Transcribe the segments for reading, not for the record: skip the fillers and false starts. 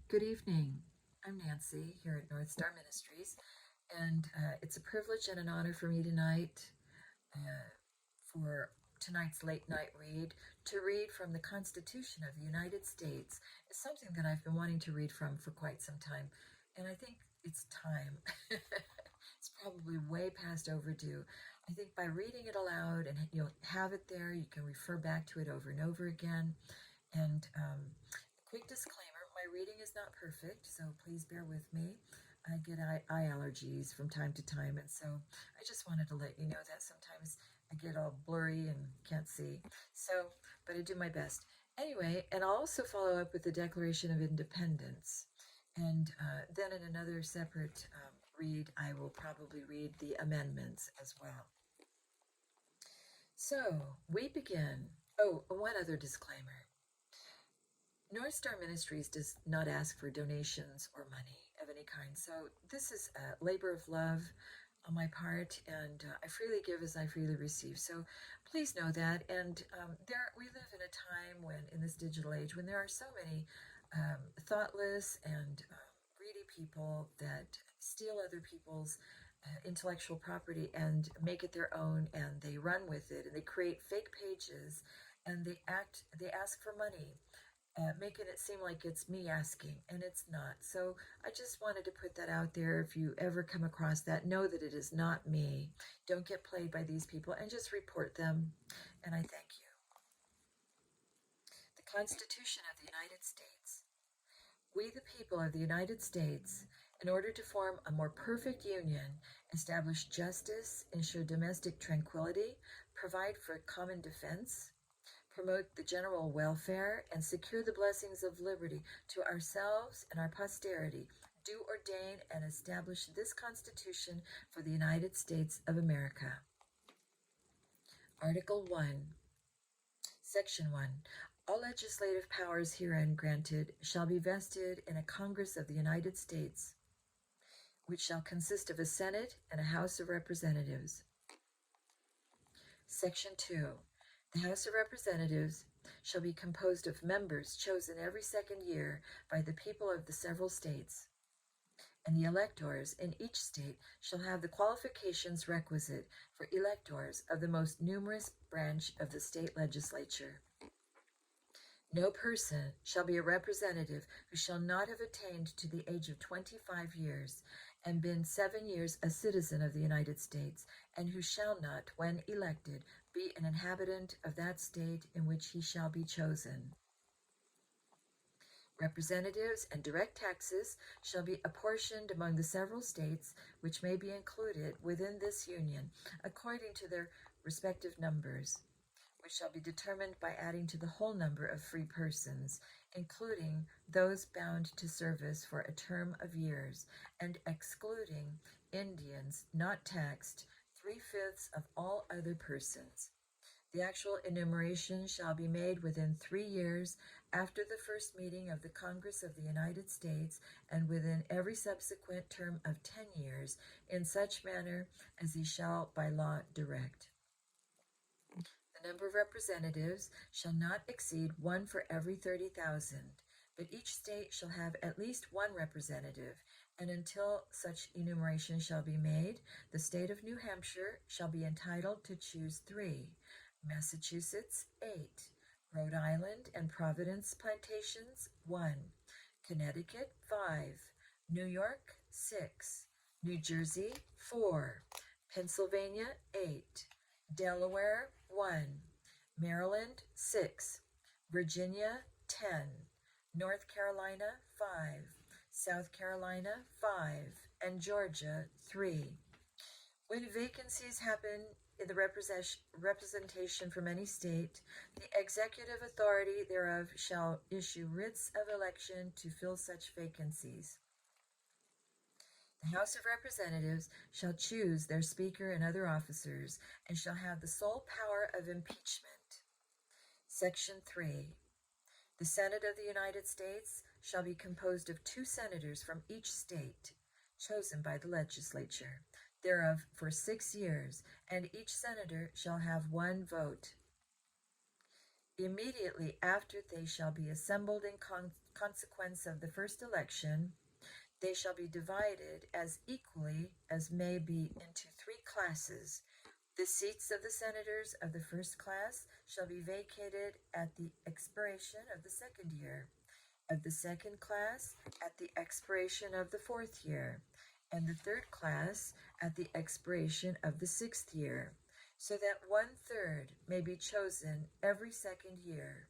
Good evening. I'm Nancy here at North Star Ministries, and it's a privilege and an honor for me tonight, for tonight's late night read, to read from the Constitution of the United States. It's something that I've been wanting to read from for quite some time, and I think it's time. It's probably way past overdue. I think by reading it aloud and you'll have it there, you can refer back to it over and over again. And quick disclaimer, my reading is not perfect, so please bear with me. I get eye allergies from time to time, and so I just wanted to let you know that sometimes I get all blurry and can't see. So, but I do my best. Anyway, and I'll also follow up with the Declaration of Independence. And then in another separate read, I will probably read the amendments as well. So we begin. Oh, one other disclaimer. North Star Ministries does not ask for donations or money of any kind. So this is a labor of love on my part, and I freely give as I freely receive. So please know that. And we live in a time when, in this digital age, when there are so many thoughtless and greedy people that steal other people's intellectual property and make it their own, and they run with it, and they create fake pages, and they ask for money, making it seem like it's me asking, and it's not. So I just wanted to put that out there. If you ever come across that, know that it is not me. Don't get played by these people, and just report them, and I thank you. The Constitution of the United States. We, the people of the United States, in order to form a more perfect union, establish justice, ensure domestic tranquility, provide for common defense, promote the general welfare, and secure the blessings of liberty to ourselves and our posterity, do ordain and establish this Constitution for the United States of America. Article 1, Section 1. All legislative powers herein granted shall be vested in a Congress of the United States, which shall consist of a Senate and a House of Representatives. Section 2. The House of Representatives shall be composed of members chosen every second year by the people of the several states, and the electors in each state shall have the qualifications requisite for electors of the most numerous branch of the state legislature. No person shall be a representative who shall not have attained to the age of 25 years and been 7 years a citizen of the United States, and who shall not, when elected, be an inhabitant of that state in which he shall be chosen. Representatives and direct taxes shall be apportioned among the several states which may be included within this union, according to their respective numbers, which shall be determined by adding to the whole number of free persons, including those bound to service for a term of years, and excluding Indians not taxed, 3/5 of all other persons. The actual enumeration shall be made within 3 years after the first meeting of the Congress of the United States, and within every subsequent term of 10 years, in such manner as he shall by law direct. The number of representatives shall not exceed 1 for every 30,000, but each state shall have at least 1 representative, and until such enumeration shall be made, the state of New Hampshire shall be entitled to choose 3, Massachusetts 8, Rhode Island and Providence plantations 1, Connecticut 5, New York 6, New Jersey 4, Pennsylvania 8, Delaware 1, Maryland 6, Virginia 10, North Carolina 5, South Carolina 5, and Georgia 3. When vacancies happen in the representation from any state, the executive authority thereof shall issue writs of election to fill such vacancies. The House of Representatives shall choose their Speaker and other officers, and shall have the sole power of impeachment. Section 3. The Senate of the United States shall be composed of 2 senators from each state, chosen by the legislature thereof for 6 years, and each senator shall have 1 vote. Immediately after they shall be assembled in consequence of the first election, they shall be divided as equally as may be into 3 classes. The seats of the senators of the first class shall be vacated at the expiration of the 2nd year, of the second class at the expiration of the 4th year, and the third class at the expiration of the 6th year, so that 1/3 may be chosen every 2nd year.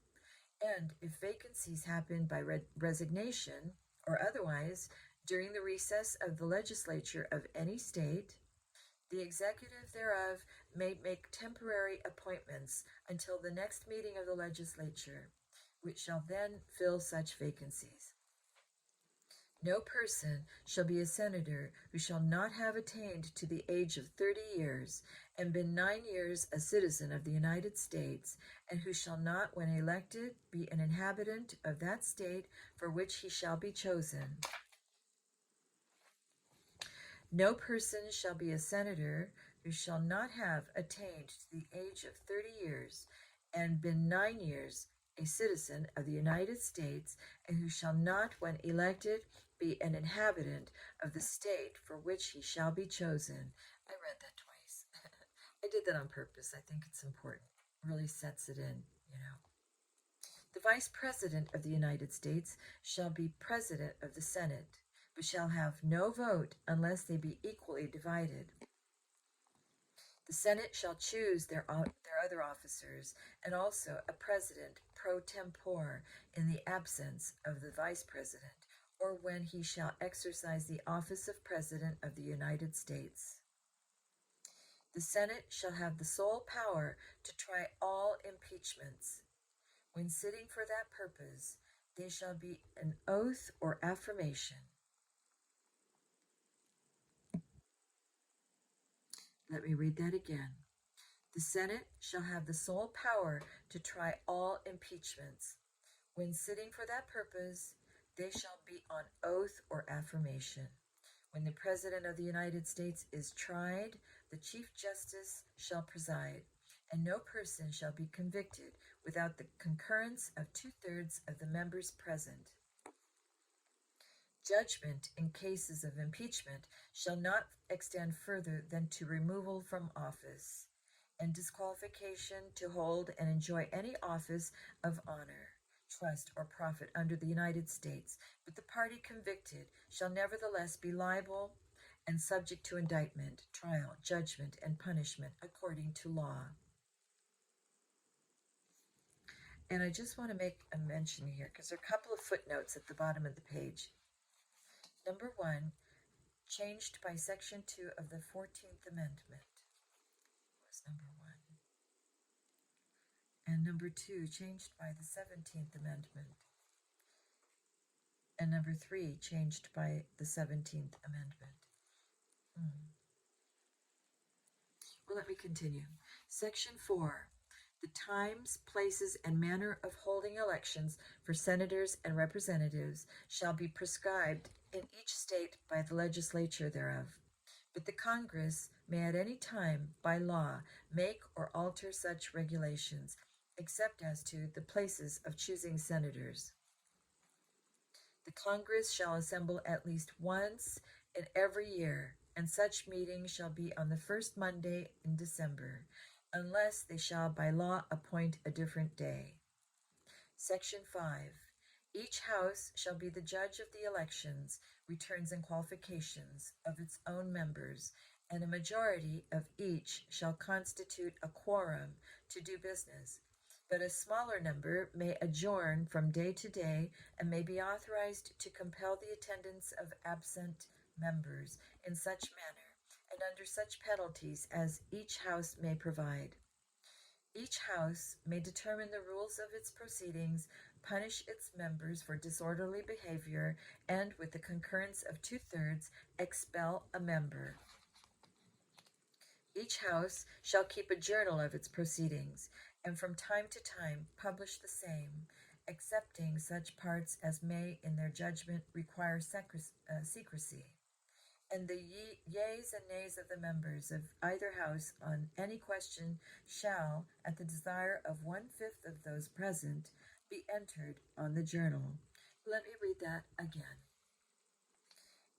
And if vacancies happen by resignation or otherwise during the recess of the legislature of any state, the executive thereof may make temporary appointments until the next meeting of the legislature, which shall then fill such vacancies. No person shall be a senator who shall not have attained to the age of 30 years, and been 9 years a citizen of the United States, and who shall not, when elected, be an inhabitant of that state for which he shall be chosen. No person shall be a senator who shall not have attained to the age of 30 years, and been 9 years a citizen of the United States, and who shall not, when elected, be an inhabitant of the state for which he shall be chosen. I read that twice. I did that on purpose. I think it's important. It really sets it in, you know. The Vice President of the United States shall be President of the Senate, but shall have no vote unless they be equally divided. The Senate shall choose their other officers, and also a president pro tempore in the absence of the vice president, or when he shall exercise the office of President of the United States. The Senate shall have the sole power to try all impeachments. When sitting for that purpose, they shall be an oath or affirmation. Let me read that again. The Senate shall have the sole power to try all impeachments. When sitting for that purpose, they shall be on oath or affirmation. When the President of the United States is tried, the Chief Justice shall preside, and no person shall be convicted without the concurrence of 2/3 of the members present. Judgment in cases of impeachment shall not extend further than to removal from office, and disqualification to hold and enjoy any office of honor, trust, or profit under the United States, but the party convicted shall nevertheless be liable and subject to indictment, trial, judgment, and punishment according to law. And I just want to make a mention here because there are a couple of footnotes at the bottom of the page. Number 1, changed by Section 2 of the 14th Amendment was number 1. And number 2, changed by the 17th Amendment. And number 3, changed by the 17th Amendment. Well, let me continue. Section 4. The times, places, and manner of holding elections for senators and representatives shall be prescribed in each state by the legislature thereof. But the Congress may at any time, by law, make or alter such regulations, except as to the places of choosing senators. The Congress shall assemble at least once in every year, and such meeting shall be on the first Monday in December, unless they shall by law appoint a different day. Section 5. Each house shall be the judge of the elections, returns, and qualifications of its own members, and a majority of each shall constitute a quorum to do business. But a smaller number may adjourn from day to day, and may be authorized to compel the attendance of absent members in such manner, and under such penalties as each house may provide. Each house may determine the rules of its proceedings, punish its members for disorderly behavior, and, with the concurrence of 2/3, expel a member. Each house shall keep a journal of its proceedings, and from time to time publish the same, excepting such parts as may in their judgment require secrecy. and the yeas and nays of the members of either house on any question shall, at the desire of 1/5 of those present, be entered on the journal. Let me read that again.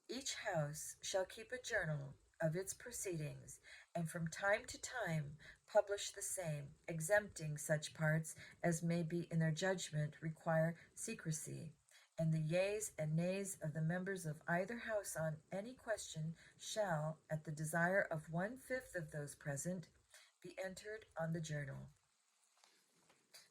Each house shall keep a journal of its proceedings, and from time to time publish the same, exempting such parts as may be in their judgment require secrecy. And the yeas and nays of the members of either house on any question shall, at the desire of 1/5 of those present, be entered on the journal.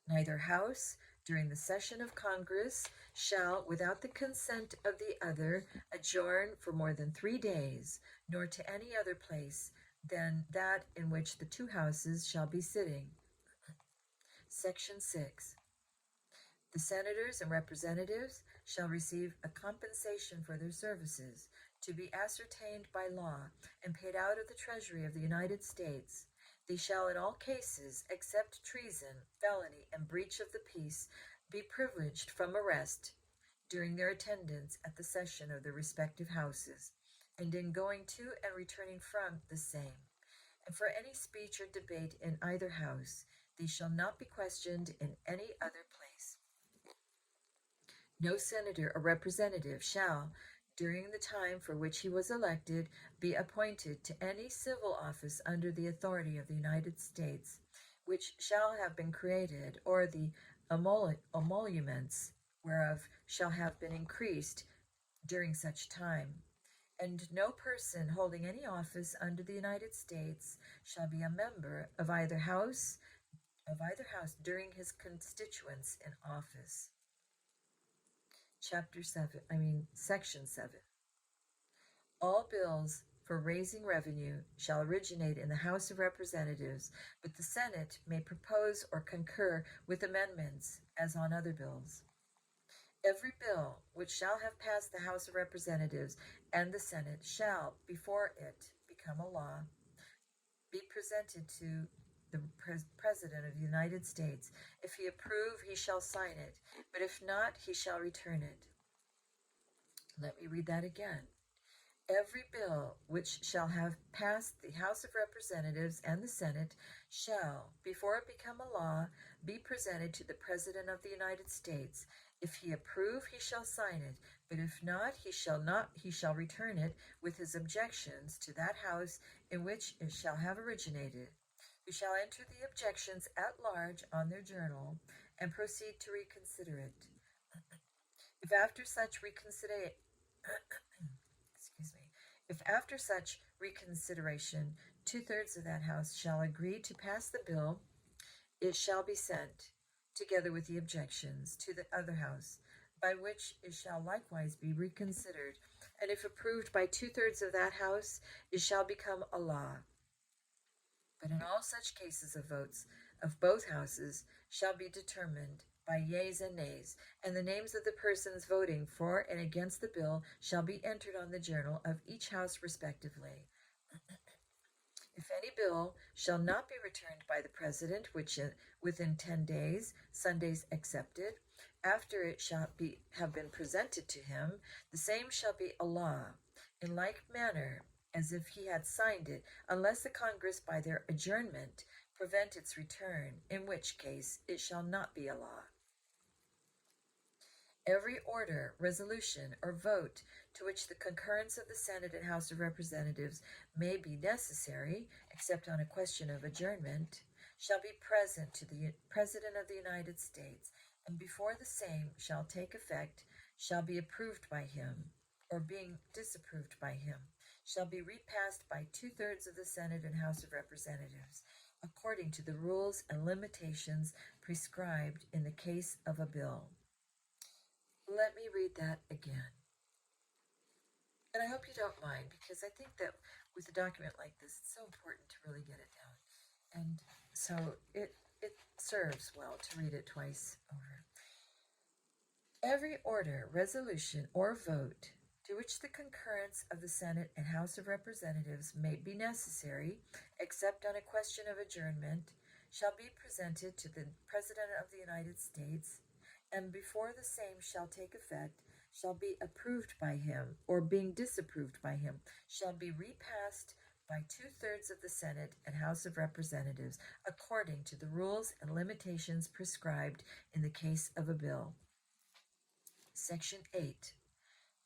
Neither house, during the session of Congress, shall, without the consent of the other, adjourn for more than 3 days, nor to any other place than that in which the two houses shall be sitting. Section 6. The senators and representatives shall receive a compensation for their services, to be ascertained by law and paid out of the Treasury of the United States. They shall in all cases, except treason, felony, and breach of the peace, be privileged from arrest during their attendance at the session of their respective houses, and in going to and returning from the same. And for any speech or debate in either house, they shall not be questioned in any other place. No senator or representative shall, during the time for which he was elected, be appointed to any civil office under the authority of the United States, which shall have been created, or the emoluments whereof shall have been increased during such time. And no person holding any office under the United States shall be a member of either house during his constituence in office. Section 7. All bills for raising revenue shall originate in the House of Representatives, but the Senate may propose or concur with amendments as on other bills. Every bill which shall have passed the House of Representatives and the Senate shall, before it become a law, be presented to the President of the United States. If he approve, he shall sign it, but if not, he shall return it. Let me read that again. Every bill which shall have passed the House of Representatives and the Senate shall, before it become a law, be presented to the President of the United States. If he approve, he shall sign it, but if not, he shall return it with his objections to that House in which it shall have originated, who shall enter the objections at large on their journal, and proceed to reconsider it. If after such reconsideration 2/3 of that House shall agree to pass the bill, it shall be sent, together with the objections, to the other House, by which it shall likewise be reconsidered, and if approved by 2/3 of that House, it shall become a law. But in all such cases of votes of both Houses shall be determined by yeas and nays, and the names of the persons voting for and against the bill shall be entered on the journal of each House respectively. If any bill shall not be returned by the President within 10 days, Sundays excepted, after it shall have been presented to him, the same shall be a law, in like manner as if he had signed it, unless the Congress by their adjournment prevent its return, in which case it shall not be a law. Every order, resolution, or vote to which the concurrence of the Senate and House of Representatives may be necessary, except on a question of adjournment, shall be present to the President of the United States, and before the same shall take effect, shall be approved by him, or being disapproved by him, shall be repassed by 2/3 of the Senate and House of Representatives, according to the rules and limitations prescribed in the case of a bill. Let me read that again. And I hope you don't mind, because I think that with a document like this, it's so important to really get it down. And so it serves well to read it twice over. Every order, resolution, or vote to which the concurrence of the Senate and House of Representatives may be necessary, except on a question of adjournment, shall be presented to the President of the United States, and before the same shall take effect, shall be approved by him, or being disapproved by him, shall be repassed by 2/3 of the Senate and House of Representatives, according to the rules and limitations prescribed in the case of a bill. Section 8.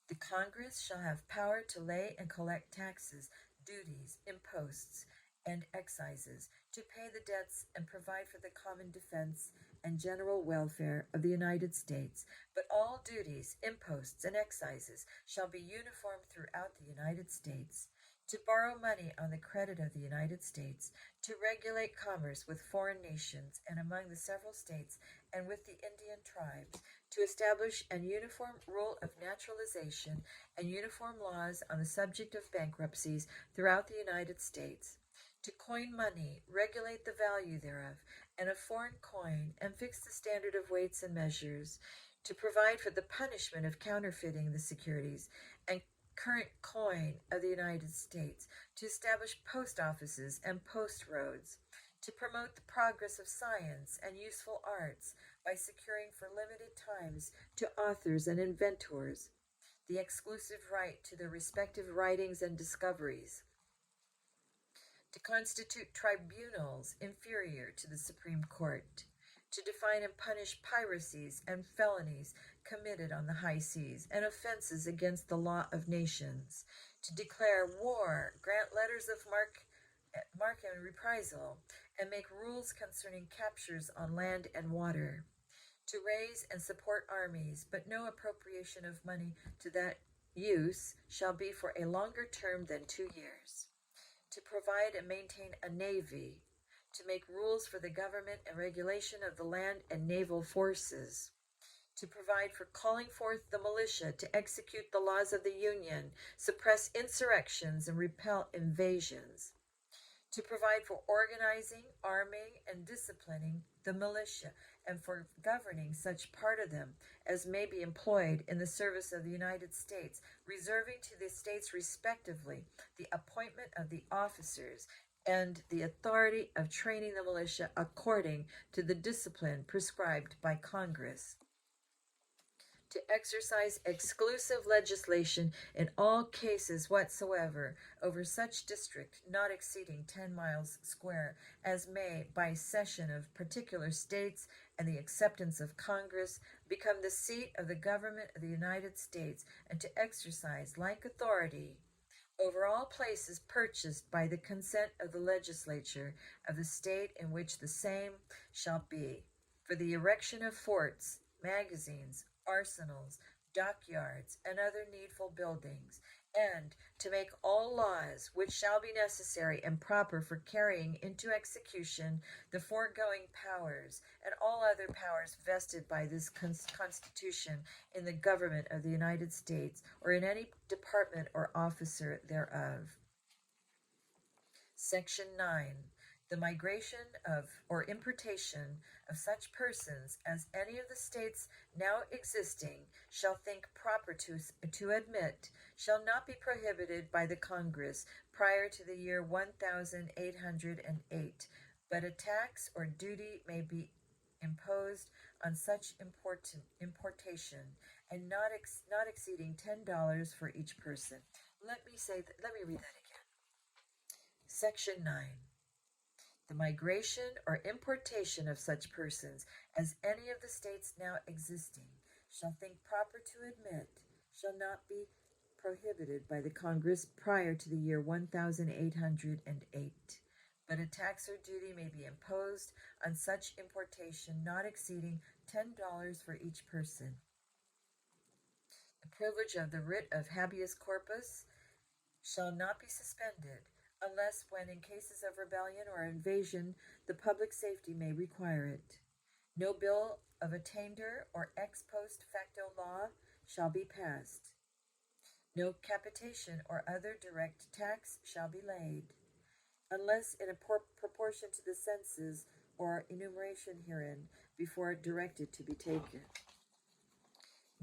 The Congress shall have power to lay and collect taxes, duties, imposts, and excises, to pay the debts and provide for the common defense and general welfare of the United States, but all duties, imposts, and excises shall be uniform throughout the United States, to borrow money on the credit of the United States, to regulate commerce with foreign nations and among the several states and with the Indian tribes, to establish an uniform rule of naturalization and uniform laws on the subject of bankruptcies throughout the United States, to coin money, regulate the value thereof, and of foreign coin, and fix the standard of weights and measures, to provide for the punishment of counterfeiting the securities and current coin of the United States, to establish post offices and post roads, to promote the progress of science and useful arts by securing for limited times to authors and inventors the exclusive right to their respective writings and discoveries, to constitute tribunals inferior to the Supreme Court, to define and punish piracies and felonies committed on the high seas and offenses against the law of nations, to declare war, grant letters of marque and reprisal, and make rules concerning captures on land and water, to raise and support armies, but no appropriation of money to that use shall be for a longer term than 2 years, to provide and maintain a navy, to make rules for the government and regulation of the land and naval forces, to provide for calling forth the militia to execute the laws of the Union, suppress insurrections, and repel invasions, to provide for organizing, arming, and disciplining the militia, and for governing such part of them as may be employed in the service of the United States, reserving to the states respectively the appointment of the officers and the authority of training the militia according to the discipline prescribed by Congress, to exercise exclusive legislation in all cases whatsoever over such district not exceeding 10 miles square as may, by cession of particular states and the acceptance of Congress, become the seat of the government of the United States, and to exercise like authority over all places purchased by the consent of the legislature of the state in which the same shall be, for the erection of forts, magazines, arsenals, dockyards, and other needful buildings, and to make all laws which shall be necessary and proper for carrying into execution the foregoing powers, and all other powers vested by this Constitution in the government of the United States, or in any department or officer thereof. Section 9. The migration of or importation of such persons as any of the states now existing shall think proper to admit shall not be prohibited by the Congress prior to the year 1808, but a tax or duty may be imposed on such importation, and not exceeding $10 for each person. Let me read that again. Section 9. The migration or importation of such persons as any of the states now existing shall think proper to admit shall not be prohibited by the Congress prior to the year 1808, but a tax or duty may be imposed on such importation not exceeding $10 for each person. The privilege of the writ of habeas corpus shall not be suspended, unless when in cases of rebellion or invasion the public safety may require it. No bill of attainder or ex post facto law shall be passed. No capitation or other direct tax shall be laid, unless in a proportion to the census or enumeration herein before directed to be taken.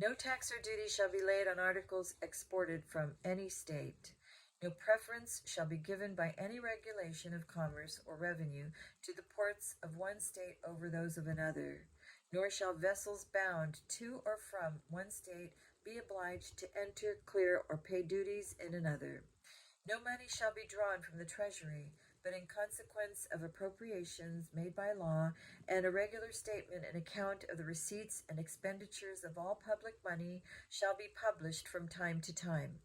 No tax or duty shall be laid on articles exported from any state. No preference shall be given by any regulation of commerce or revenue to the ports of one state over those of another, nor shall vessels bound to or from one state be obliged to enter, clear, or pay duties in another. No money shall be drawn from the treasury, but in consequence of appropriations made by law, and a regular statement and account of the receipts and expenditures of all public money shall be published from time to time.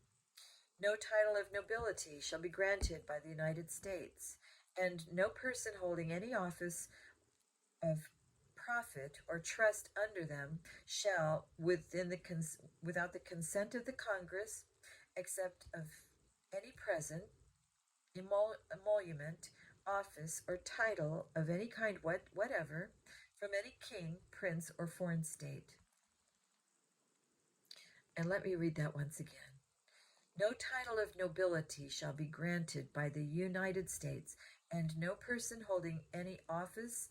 No title of nobility shall be granted by the United States, and no person holding any office of profit or trust under them shall, without the consent of the Congress, except of any present, emolument, office, or title of any kind whatever, from any king, prince, or foreign state. And let me read that once again. No title of nobility shall be granted by the United States, and no person holding any office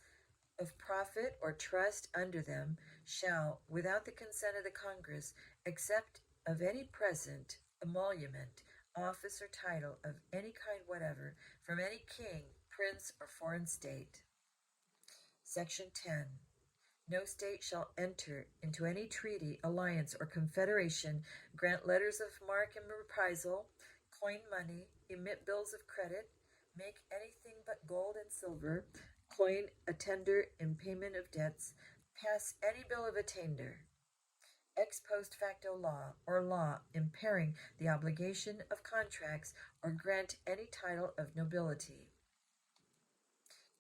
of profit or trust under them shall, without the consent of the Congress, accept of any present, emolument, office, or title of any kind whatever from any king, prince, or foreign state. Section 10. No state shall enter into any treaty, alliance, or confederation, grant letters of marque and reprisal, coin money, emit bills of credit, make anything but gold and silver, coin a tender in payment of debts, pass any bill of attainder, ex post facto law, or law impairing the obligation of contracts, or grant any title of nobility.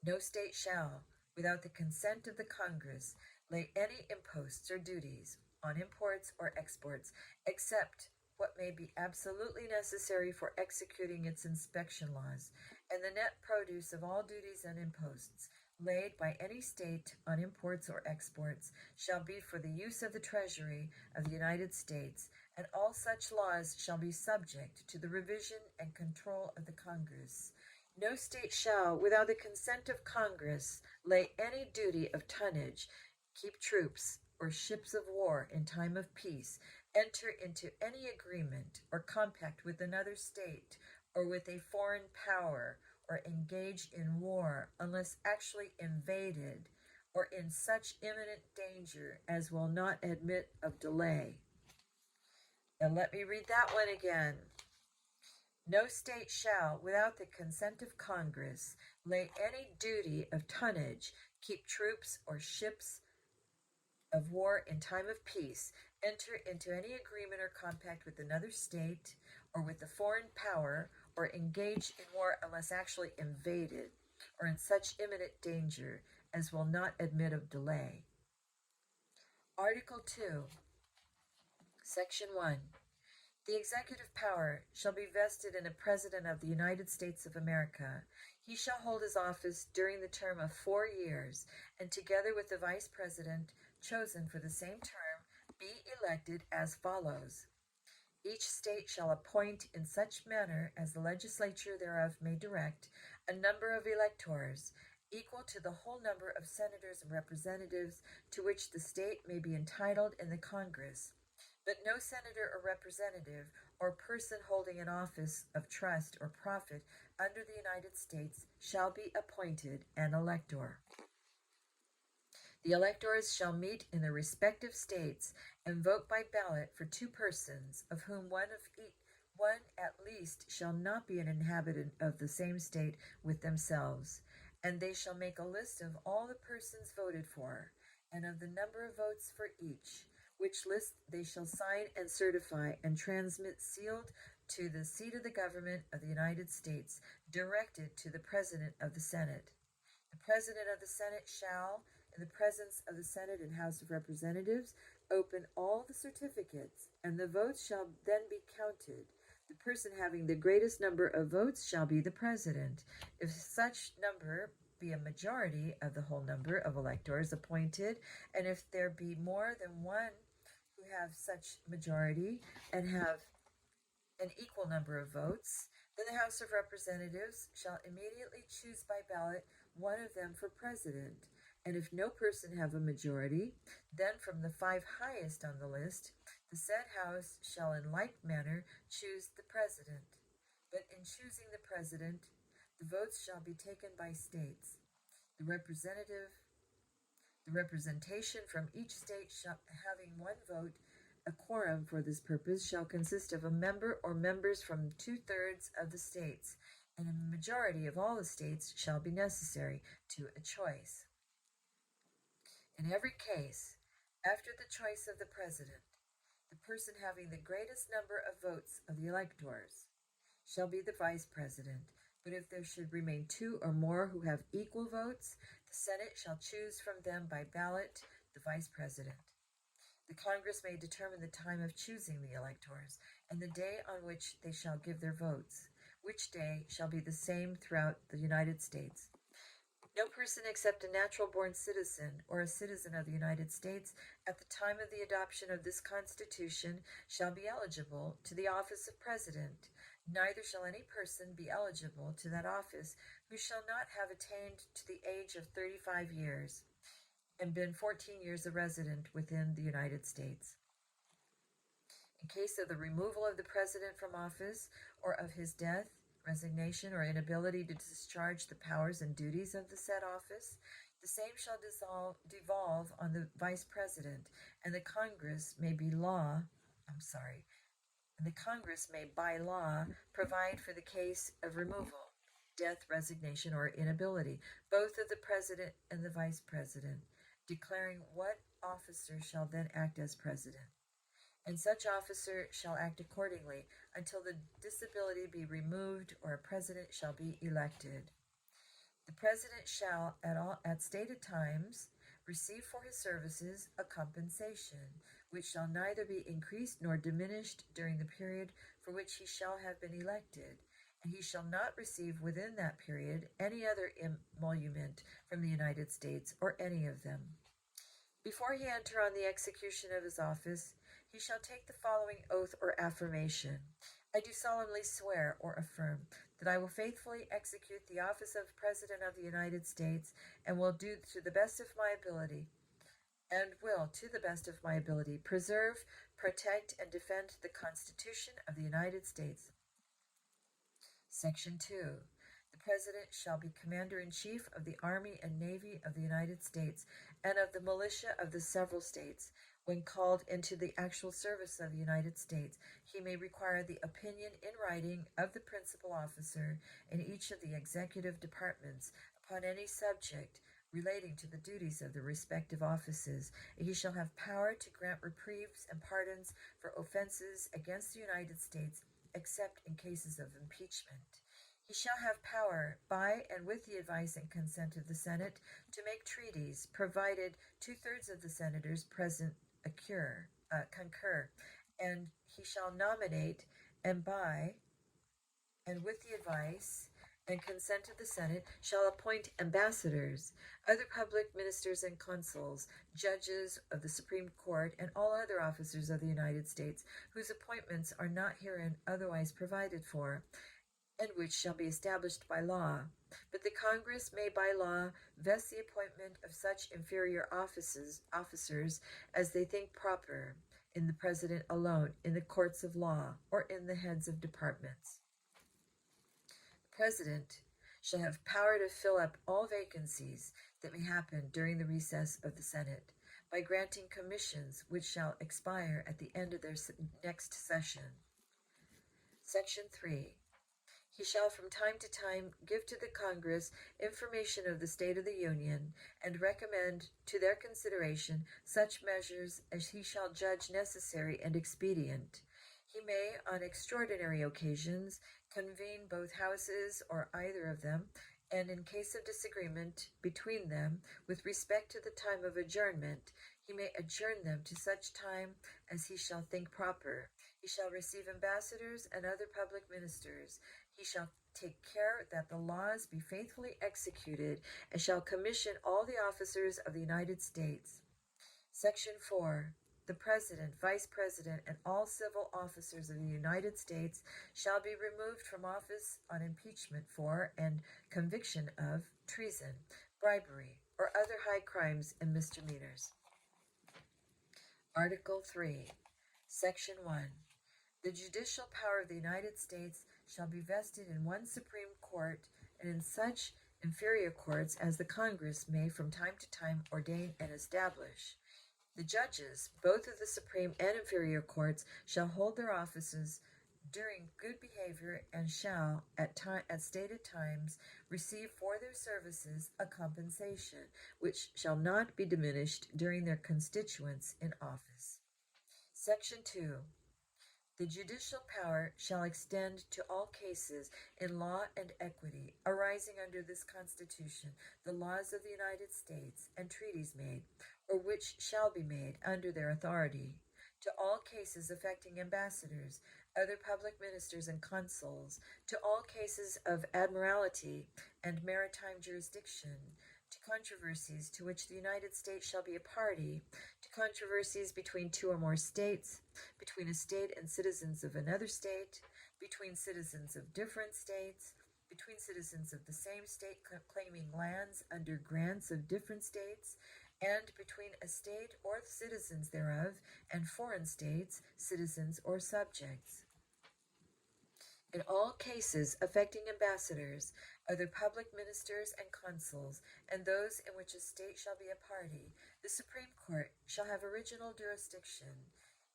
No state shall, without the consent of the Congress, lay any imposts or duties on imports or exports, except what may be absolutely necessary for executing its inspection laws, and the net produce of all duties and imposts laid by any state on imports or exports shall be for the use of the Treasury of the United States, and all such laws shall be subject to the revision and control of the Congress. No state shall, without the consent of Congress, lay any duty of tonnage, keep troops or ships of war in time of peace, enter into any agreement or compact with another state or with a foreign power, or engage in war unless actually invaded or in such imminent danger as will not admit of delay. And let me read that one again. No state shall, without the consent of Congress, lay any duty of tonnage, keep troops or ships of war in time of peace, enter into any agreement or compact with another state or with a foreign power, or engage in war unless actually invaded or in such imminent danger as will not admit of delay. Article 2, Section 1. The executive power shall be vested in a President of the United States of America. He shall hold his office during the term of 4 years, and together with the Vice President, chosen for the same term, be elected as follows. Each state shall appoint in such manner as the legislature thereof may direct a number of electors, equal to the whole number of senators and representatives to which the state may be entitled in the Congress. But no senator or representative or person holding an office of trust or profit under the United States shall be appointed an elector. The electors shall meet in their respective states and vote by ballot for 2 persons, of whom one at least shall not be an inhabitant of the same state with themselves, and they shall make a list of all the persons voted for, and of the number of votes for each, which list they shall sign and certify and transmit sealed to the seat of the government of the United States, directed to the President of the Senate. The President of the Senate shall, in the presence of the Senate and House of Representatives, open all the certificates, and the votes shall then be counted. The person having the greatest number of votes shall be the President. If such number be a majority of the whole number of electors appointed, and if there be more than one who have such majority and have an equal number of votes, then the House of Representatives shall immediately choose by ballot one of them for President. And if no person have a majority, then from the 5 highest on the list, the said House shall in like manner choose the President. But in choosing the President, the votes shall be taken by states. The representation from each state having 1 vote A quorum for this purpose shall consist of a member or members from 2/3 of the states, and a majority of all the states shall be necessary to a choice. In every case, after the choice of the president, the person having the greatest number of votes of the electors shall be the vice president. But if there should remain 2 or more who have equal votes, the Senate shall choose from them by ballot the vice president. The Congress may determine the time of choosing the electors, and the day on which they shall give their votes, which day shall be the same throughout the United States. No person except a natural-born citizen or a citizen of the United States at the time of the adoption of this Constitution shall be eligible to the office of President. Neither shall any person be eligible to that office who shall not have attained to the age of 35 years and been 14 years a resident within the United States. In case of the removal of the President from office or of his death, resignation, or inability to discharge the powers and duties of the said office, the same shall devolve on the Vice President, and the Congress may by law provide for the case of removal, death, resignation, or inability, both of the President and the Vice President, declaring what officer shall then act as President. And such officer shall act accordingly until the disability be removed or a president shall be elected. The president shall, at stated times, receive for his services a compensation, which shall neither be increased nor diminished during the period for which he shall have been elected, and he shall not receive within that period any other emolument from the United States or any of them. Before he enter on the execution of his office, he shall take the following oath or affirmation. I do solemnly swear or affirm that I will faithfully execute the office of President of the United States and will to the best of my ability, preserve, protect, and defend the Constitution of the United States. Section 2. The President shall be Commander-in-Chief of the Army and Navy of the United States and of the militia of the several states. When called into the actual service of the United States, he may require the opinion in writing of the principal officer in each of the executive departments upon any subject relating to the duties of the respective offices. He shall have power to grant reprieves and pardons for offenses against the United States, except in cases of impeachment. He shall have power, by and with the advice and consent of the Senate, to make treaties, provided 2/3 of the senators present concur, and he shall nominate, and by and with the advice and consent of the Senate, shall appoint ambassadors, other public ministers and consuls, judges of the Supreme Court, and all other officers of the United States, whose appointments are not herein otherwise provided for, and which shall be established by law. But the Congress may by law vest the appointment of such inferior officers as they think proper, in the President alone, in the courts of law, or in the heads of departments. The President shall have power to fill up all vacancies that may happen during the recess of the Senate, by granting commissions which shall expire at the end of their next session. Section 3. He shall from time to time give to the Congress information of the state of the Union, and recommend to their consideration such measures as he shall judge necessary and expedient. He may, on extraordinary occasions, convene both houses or either of them, and in case of disagreement between them with respect to the time of adjournment, he may adjourn them to such time as he shall think proper. He shall receive ambassadors and other public ministers. He shall take care that the laws be faithfully executed, and shall commission all the officers of the United States. Section 4. The President, Vice President, and all civil officers of the United States shall be removed from office on impeachment for and conviction of treason, bribery, or other high crimes and misdemeanors. Article 3. Section 1. The judicial power of the United States shall be vested in one Supreme Court and in such inferior courts as the Congress may from time to time ordain and establish. The judges, both of the Supreme and inferior courts, shall hold their offices during good behavior and shall, at stated times, receive for their services a compensation, which shall not be diminished during their constituence in office. Section 2. The judicial power shall extend to all cases in law and equity arising under this Constitution, the laws of the United States, and treaties made, or which shall be made under their authority, to all cases affecting ambassadors, other public ministers and consuls, to all cases of admiralty and maritime jurisdiction, to controversies to which the United States shall be a party, to controversies between two or more states, between a state and citizens of another state, between citizens of different states, between citizens of the same state claiming lands under grants of different states, and between a state or the citizens thereof and foreign states, citizens or subjects. In all cases affecting ambassadors, other public ministers and consuls, and those in which a state shall be a party, the Supreme Court shall have original jurisdiction.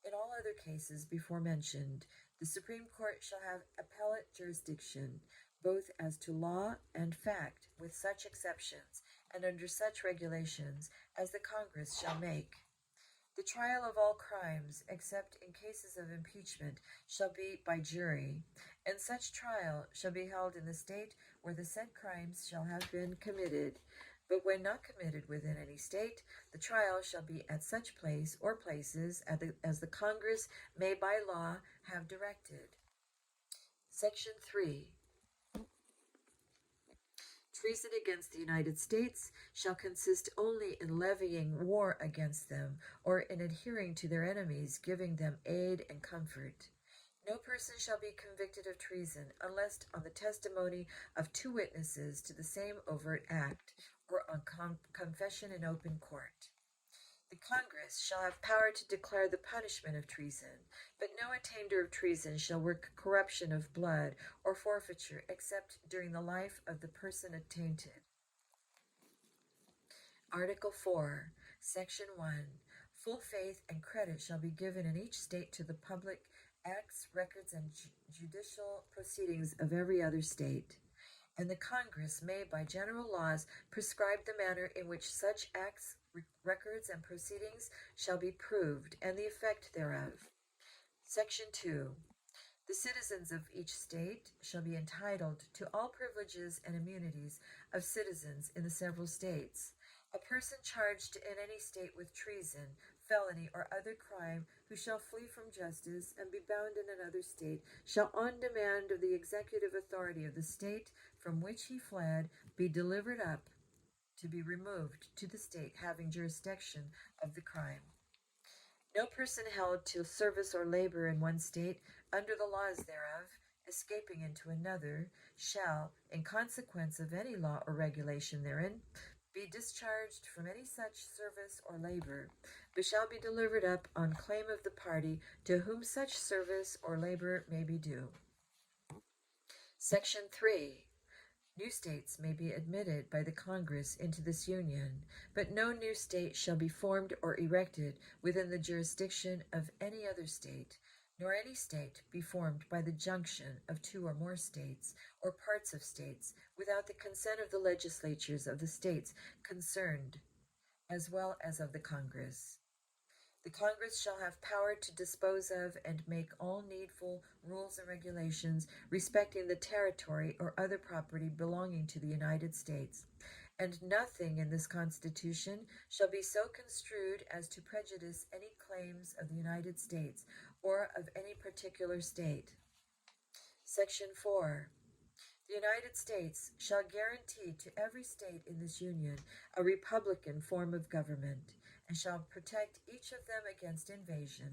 In all other cases before mentioned, the Supreme Court shall have appellate jurisdiction, both as to law and fact, with such exceptions, and under such regulations as the Congress shall make. The trial of all crimes, except in cases of impeachment, shall be by jury, and such trial shall be held in the state where the said crimes shall have been committed. But when not committed within any state, the trial shall be at such place or places as the Congress may by law have directed. Section 3. Treason against the United States shall consist only in levying war against them, or in adhering to their enemies, giving them aid and comfort. No person shall be convicted of treason unless on the testimony of two witnesses to the same overt act, or on confession in open court. The Congress shall have power to declare the punishment of treason, but no attainder of treason shall work corruption of blood or forfeiture except during the life of the person attainted. Article 4, Section 1. Full faith and credit shall be given in each state to the public acts, records, and judicial proceedings of every other state. And the Congress may, by general laws, prescribe the manner in which such acts, records, and proceedings shall be proved, and the effect thereof. Section 2. The citizens of each state shall be entitled to all privileges and immunities of citizens in the several states. A person charged in any state with treason, felony, or other crime, who shall flee from justice and be bound in another state, shall, on demand of the executive authority of the state from which he fled, be delivered up to be removed to the state having jurisdiction of the crime. No person held to service or labor in one state under the laws thereof, escaping into another, shall, in consequence of any law or regulation therein, be discharged from any such service or labor, but shall be delivered up on claim of the party to whom such service or labor may be due. Section 3. New states may be admitted by the Congress into this Union, but no new state shall be formed or erected within the jurisdiction of any other state, nor any state be formed by the junction of two or more states, or parts of states, without the consent of the legislatures of the states concerned, as well as of the Congress. The Congress shall have power to dispose of and make all needful rules and regulations respecting the territory or other property belonging to the United States, and nothing in this Constitution shall be so construed as to prejudice any claims of the United States or of any particular state. Section 4. The United States shall guarantee to every state in this Union a republican form of government, and shall protect each of them against invasion,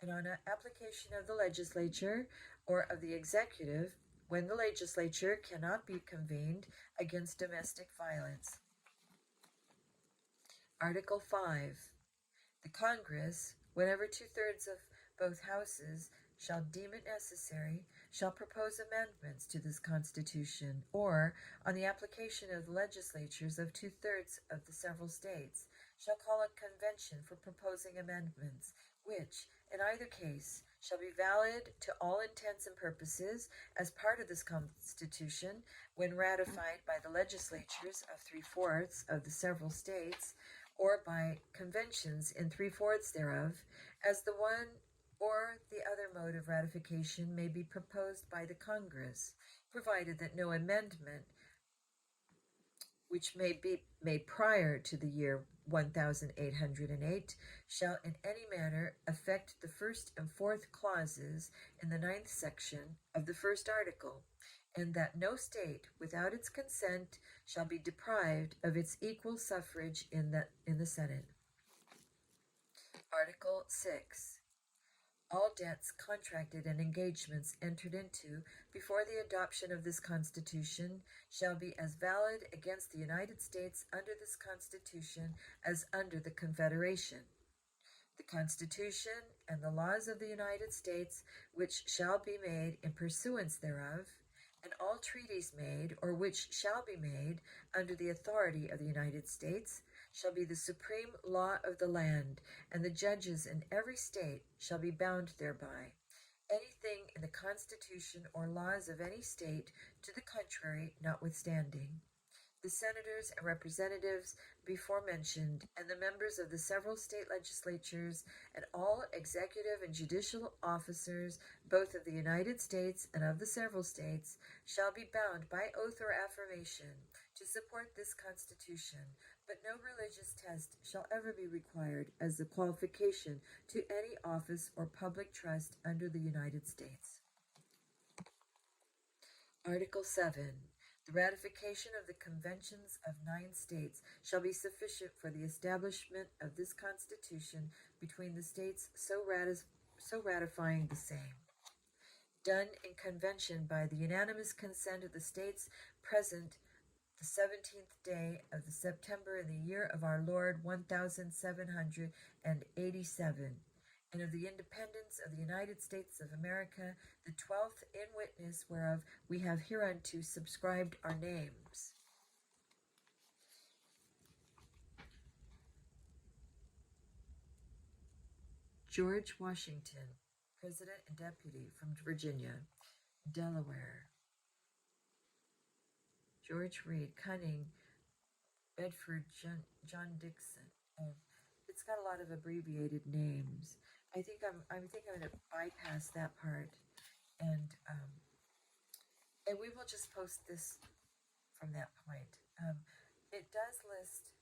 and on application of the legislature or of the executive, when the legislature cannot be convened, against domestic violence. Article 5. The Congress, whenever 2/3 of both houses shall deem it necessary, shall propose amendments to this Constitution, or, on the application of the legislatures of 2/3 of the several states, shall call a convention for proposing amendments, which, in either case, shall be valid to all intents and purposes as part of this Constitution when ratified by the legislatures of 3/4 of the several states, or by conventions in 3/4 thereof, as the one or the other mode of ratification may be proposed by the Congress, provided that no amendment which may be made prior to the year 1808 shall in any manner affect the first and fourth clauses in the 9th section of the first article, and that no state without its consent shall be deprived of its equal suffrage in the Senate. Article 6. All debts contracted and engagements entered into before the adoption of this Constitution shall be as valid against the United States under this Constitution as under the Confederation. The Constitution and the laws of the United States, which shall be made in pursuance thereof, and all treaties made or which shall be made under the authority of the United States, shall be the supreme law of the land, and the judges in every state shall be bound thereby. Anything in the Constitution or laws of any state to the contrary notwithstanding. The senators and representatives before mentioned, and the members of the several state legislatures, and all executive and judicial officers, both of the United States and of the several states, shall be bound by oath or affirmation to support this Constitution, but no religious test shall ever be required as the qualification to any office or public trust under the United States. Article 7. The ratification of the conventions of 9 states shall be sufficient for the establishment of this Constitution between the states so ratifying the same. Done in convention by the unanimous consent of the states present the 17th day of the September in the year of our Lord 1787, and of the independence of the United States of America, the 12th in witness whereof we have hereunto subscribed our names. George Washington, President and Deputy from Virginia. Delaware. George Reed, Cunning, Bedford, John Dixon. It's got a lot of abbreviated names. I think I'm going to bypass that part, and we will just post this from that point. It does list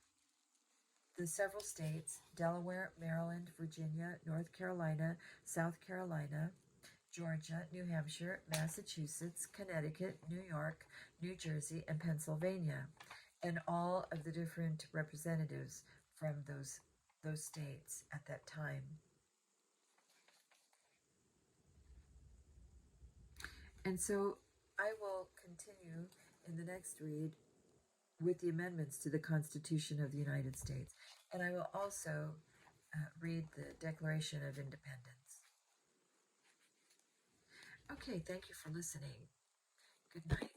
the several states: Delaware, Maryland, Virginia, North Carolina, South Carolina, Georgia, New Hampshire, Massachusetts, Connecticut, New York, New Jersey, and Pennsylvania, and all of the different representatives from those states at that time. And so I will continue in the next read with the amendments to the Constitution of the United States. And I will also read the Declaration of Independence. Okay, thank you for listening. Good night.